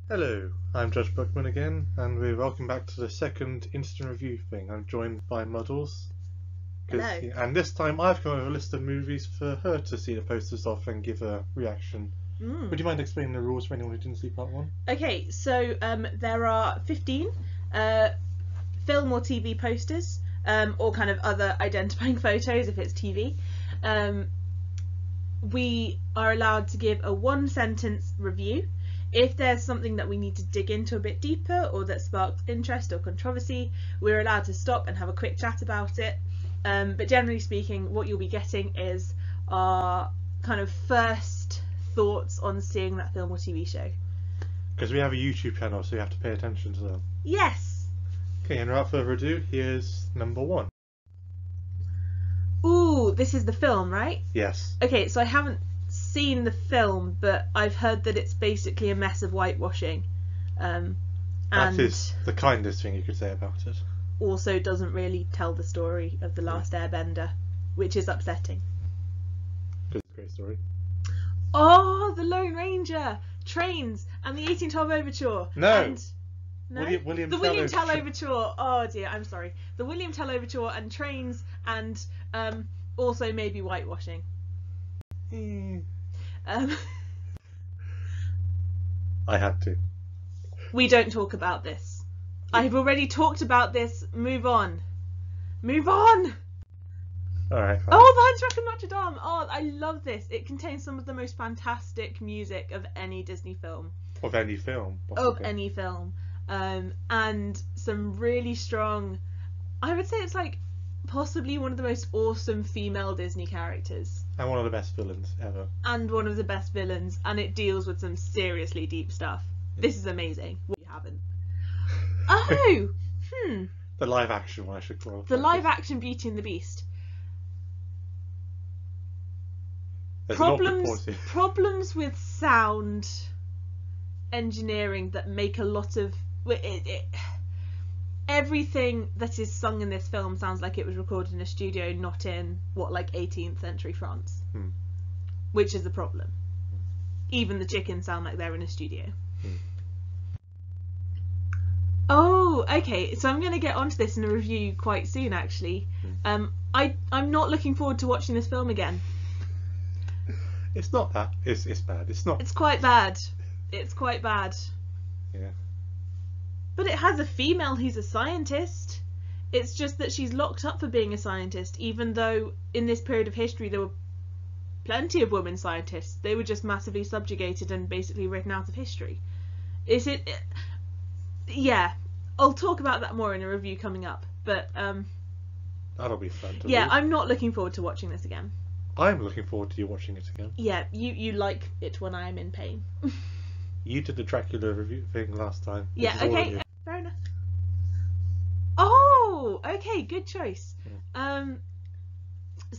Hello, I'm Judge Bookman again, and we're welcome back to the second instant review thing. I'm joined by Muddles. Hello. And this time I've got a list of movies for her to see the posters of and give a reaction. Would you mind explaining the rules for anyone who didn't see part one? Okay, so there are 15 film or TV posters, or kind of other identifying photos if it's TV. We are allowed to give a one-sentence review. If there's something that we need to dig into a bit deeper or that sparks interest or controversy, we're allowed to stop and have a quick chat about it. But generally speaking, what you'll be getting is our kind of first thoughts on seeing that film or TV show. Because we have a YouTube channel, so you have to pay attention to them. Yes! Okay, and without further ado, here's number one. Ooh, this is the film, right? Yes. Okay, so I haven't seen the film, but I've heard that it's basically a mess of whitewashing. And That is the kindest thing you could say about it. Also doesn't really tell the story of The Last Airbender, which is upsetting. Because it's a great story. Oh, The Lone Ranger, Trains, and the 1812 Overture. No! And... No? William the Tell William Tell Overture. Overture. Oh dear, I'm sorry. The William Tell Overture and Trains and also maybe whitewashing. I had to. We don't talk about this. I've already talked about this. Move on. Move on! Alright, fine. Oh, the Hunchback of Notre Dame! Oh, I love this. It contains some of the most fantastic music of any Disney film. Of any film. Of possibly. any film. And some really strong... I would say it's like possibly one of the most awesome female Disney characters. And one of the best villains ever. And one of the best villains. And it deals with some seriously deep stuff. This is amazing. We haven't. Oh! The live action one, I should call it. The live action Beauty and the Beast. There's an awkward pause here. Problems with sound engineering that make a lot of everything that is sung in this film sounds like it was recorded in a studio, not in like 18th century France, which is a problem. Even the chickens sound like they're in a studio. Oh, okay. So I'm going to get onto this in a review quite soon, actually. I'm not looking forward to watching this film again. It's not that. It's bad. It's not. It's quite bad. It's quite bad. Yeah. But it has a female who's a scientist. It's just that she's locked up for being a scientist, even though in this period of history there were plenty of women scientists. They were just massively subjugated and basically written out of history. Yeah, I'll talk about that more in a review coming up. But that'll be fun to yeah, read. I'm not looking forward to watching this again. I'm looking forward to you watching it again. Yeah, you like it when I'm in pain. You did the Dracula review thing last time. Yeah, okay, fair enough. Oh, okay, good choice. So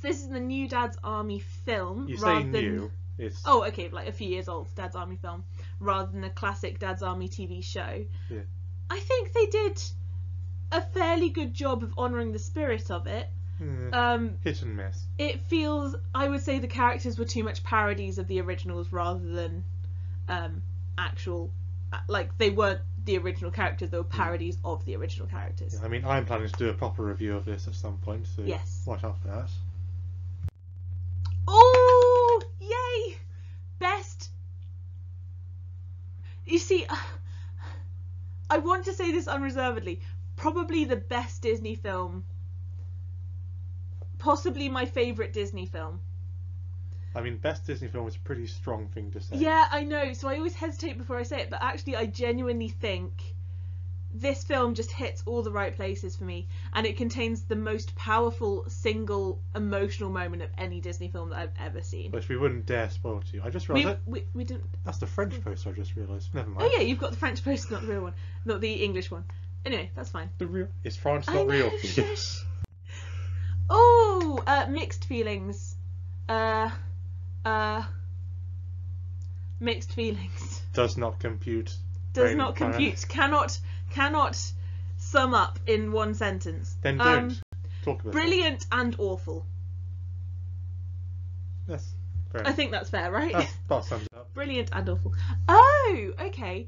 this is the new Dad's Army film. You say new. It's... Oh, okay, like a few years old Dad's Army film, rather than the classic Dad's Army TV show. Yeah. I think they did a fairly good job of honouring the spirit of it. Hit and miss. It feels, I would say the characters were too much parodies of the originals rather than actual, like they weren't the original characters, they were parodies of the original characters. Yeah, I mean, I'm planning to do a proper review of this at some point, so yes. Watch out for that. Oh, yay! Best. You see, I want to say this unreservedly, probably the best Disney film. Possibly my favourite Disney film. I mean, best Disney film is a pretty strong thing to say. Yeah, I know, so I always hesitate before I say it, but actually I genuinely think this film just hits all the right places for me, and it contains the most powerful single emotional moment of any Disney film that I've ever seen. Which we wouldn't dare spoil to you. I just realised we didn't... That's the French poster I just realised. Never mind. Oh yeah, you've got the French poster, not the real one. Not the English one. Anyway, that's fine. Is France not real for you? Oh, mixed feelings. Mixed feelings. Does not compute. Does not compute. Cannot sum up in one sentence. Then don't. Talk about brilliant and awful. Yes. Fair I think that's fair, right? That sums it up. Brilliant and awful. Oh, okay.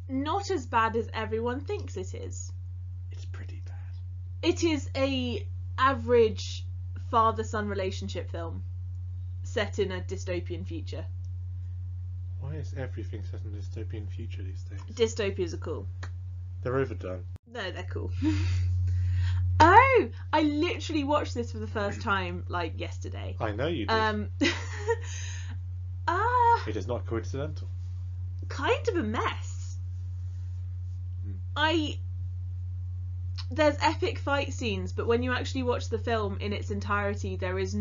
Not as bad as everyone thinks it is. It's pretty bad. It is a average father-son relationship film set in a dystopian future. Why is everything set in a dystopian future these days? Dystopias are cool. They're overdone. No, they're cool. Oh, I literally watched this for the first time like yesterday. I know you did. It is not coincidental. Kind of a mess. There's epic fight scenes, but when you actually watch the film in its entirety, there is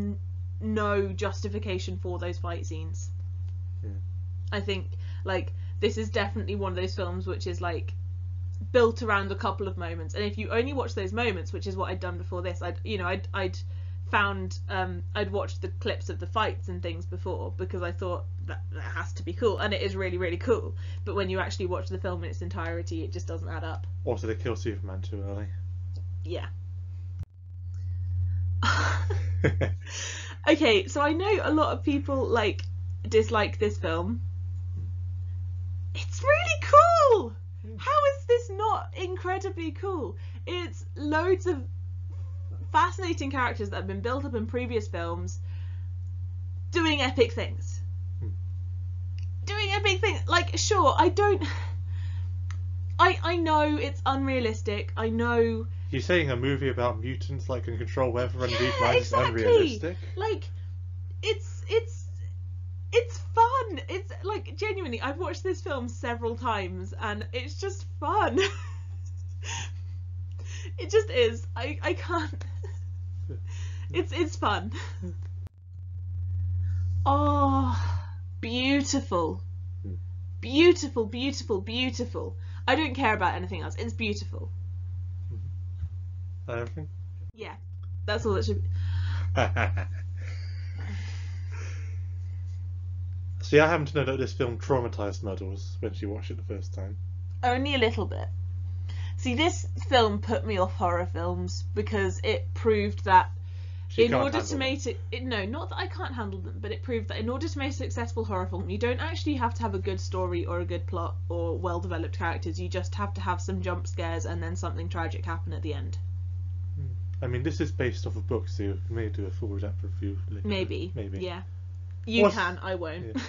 no justification for those fight scenes. Yeah. I think like this is definitely one of those films which is like built around a couple of moments, and if you only watch those moments, which is what I'd done before this, I'd watched the clips of the fights and things before because I thought that has to be cool, and it is really, really cool. But when you actually watch the film in its entirety, it just doesn't add up. Also, they kill Superman too early. Yeah. Okay, so I know a lot of people like dislike this film. It's really cool. How is this not incredibly cool? It's loads of fascinating characters that have been built up in previous films doing epic things. Doing epic things. Like, sure, I know it's unrealistic. I know... You're saying a movie about mutants like can control weather and read minds is exactly. unrealistic? Like, it's fun. It's like, genuinely, I've watched this film several times and it's just fun. It just is. I can't. It's fun. Oh, beautiful. Beautiful, beautiful, beautiful. I don't care about anything else. It's beautiful. Everything? Yeah, that's all it should be. See, I happen to know that this film traumatised Muddles when she watched it the first time. Only a little bit. See, this film put me off horror films because it proved that in order to make it, no, not that I can't handle them, but it proved that in order to make a successful horror film, you don't actually have to have a good story or a good plot or well-developed characters. You just have to have some jump scares and then something tragic happen at the end. I mean, this is based off a book, so you may do a full depth review later. Maybe. Yeah. You can, I won't. Yeah.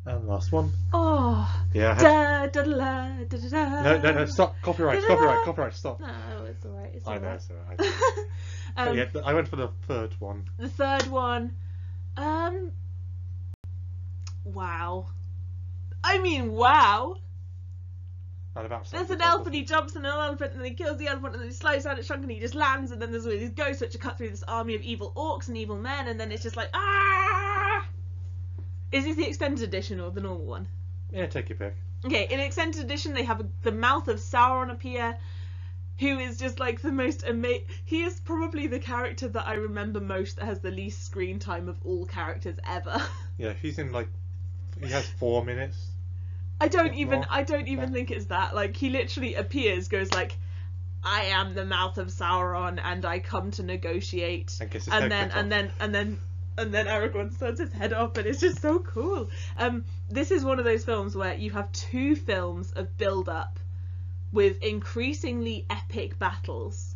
And last one. Oh. Yeah. No, stop. Copyright, stop. No, it's alright. I know, it's alright. Yeah, I went for the third one. The third one. Wow. I mean, wow. There's an elephant, he jumps on an elephant and then he kills the elephant and then he slows down its trunk and he just lands, and then there's all these ghosts which are cut through this army of evil orcs and evil men, and then it's just like, ah! Is this the extended edition or the normal one? Yeah, take your pick. Okay, in extended edition they have the mouth of Sauron appear, who is just like the most amazing. He is probably the character that I remember most that has the least screen time of all characters ever. Yeah, he's in like, he has 4 minutes. I don't even think it's that. Like, he literally appears, goes like, I am the mouth of Sauron and I come to negotiate. And then Aragorn turns his head off, and it's just so cool. This is one of those films where you have 2 films of build up with increasingly epic battles.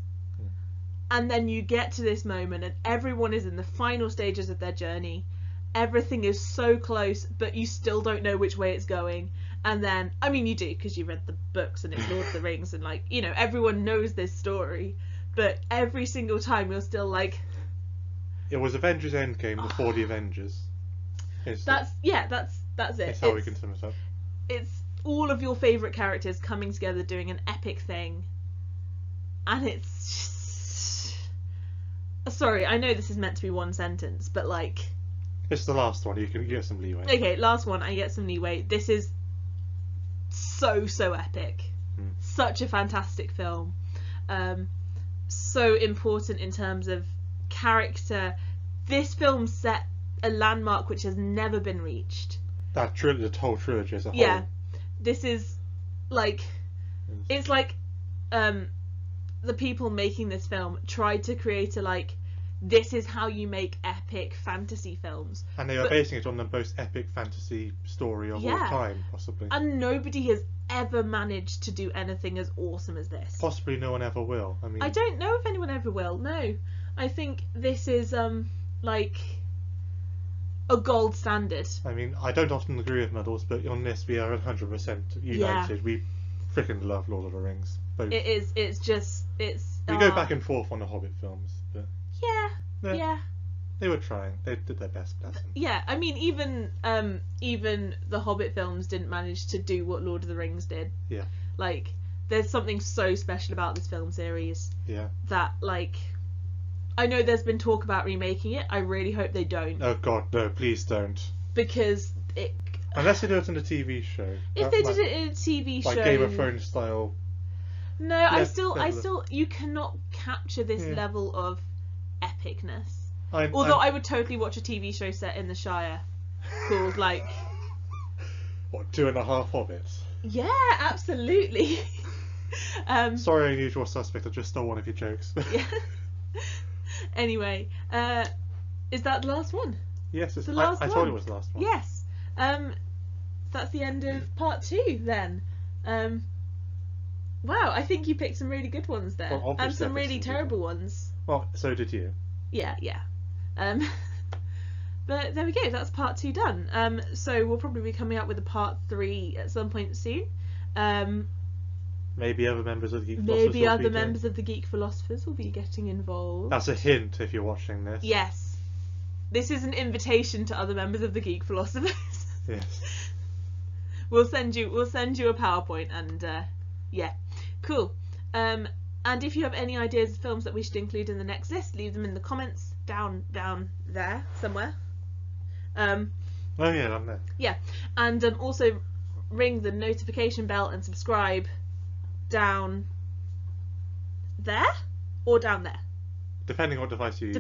And then you get to this moment and everyone is in the final stages of their journey. Everything is so close, but you still don't know which way it's going. And then, I mean, you do, because you read the books and it's Lord of the Rings, and like, you know, everyone knows this story, but every single time you're still like... It was Avengers Endgame before the Avengers. That's it. That's how we can sum it up. It's all of your favourite characters coming together doing an epic thing. And it's just... Sorry, I know this is meant to be one sentence, but like... It's the last one, you can get some leeway. Okay, last one, I get some leeway. This is so epic. Such a fantastic film. So important in terms of character. This film set a landmark which has never been reached. The whole trilogy as a whole. Yeah. This is like... It's like the people making this film tried to create a like this is how you make epic fantasy films. And they are basing it on the most epic fantasy story of all time, possibly. And nobody has ever managed to do anything as awesome as this. Possibly no one ever will. I mean, I don't know if anyone ever will. No, I think this is like a gold standard. I mean, I don't often agree with Muddles, but on this we are 100% united. We freaking love Lord of the Rings. Both. It is. It's just. It's. We go back and forth on the Hobbit films, but yeah. They were trying. They did their best. Bless them. Yeah, I mean, even the Hobbit films didn't manage to do what Lord of the Rings did. Yeah. Like, there's something so special about this film series. Yeah. That, like, I know there's been talk about remaking it. I really hope they don't. Oh God, no! Please don't. Because it. Unless they do it in a TV show. If they did it in a TV show. Like Game of Thrones style. No, Yeah, I still, you cannot capture this level of epicness. Although I would totally watch a TV show set in the Shire called, like... What, 2.5 Hobbits? Yeah, absolutely. Sorry, Unusual Suspect, I just stole one of your jokes. Yeah. Anyway, is that the last one? Yes, it's the last one. I told you it was the last one. Yes. That's the end of part 2 then. Wow, I think you picked some really good ones there. Well, and some really terrible ones. Well, so did you. Yeah. But there we go, that's part 2 done. So we'll probably be coming up with a part 3 at some point soon. Maybe other members of the Geek Philosophers will be getting involved. That's a hint if you're watching this. Yes. This is an invitation to other members of the Geek Philosophers. Yes. We'll send you a PowerPoint and yeah. Cool. And if you have any ideas of films that we should include in the next list, leave them in the comments down there somewhere. Oh yeah, down there. Yeah, and also ring the notification bell and subscribe down there or down there. Depending what device you use.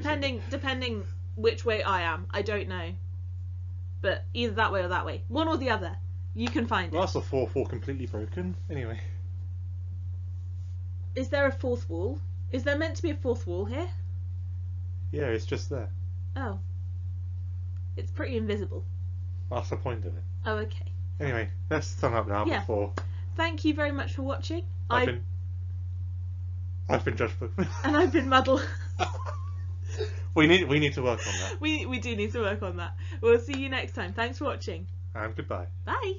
Depending which way I am, I don't know. But either that way or that way, one or the other, you can find it. Well, that's the 4-4 completely broken. Anyway. Is there a fourth wall? Is there meant to be a fourth wall here? Yeah, it's just there. Oh. It's pretty invisible. That's the point of it. Oh, okay. Anyway, let's sum up now before. Thank you very much for watching. I've been Judge Bookman. And I've been Muddle. we need to work on that. We do need to work on that. We'll see you next time. Thanks for watching. And goodbye. Bye.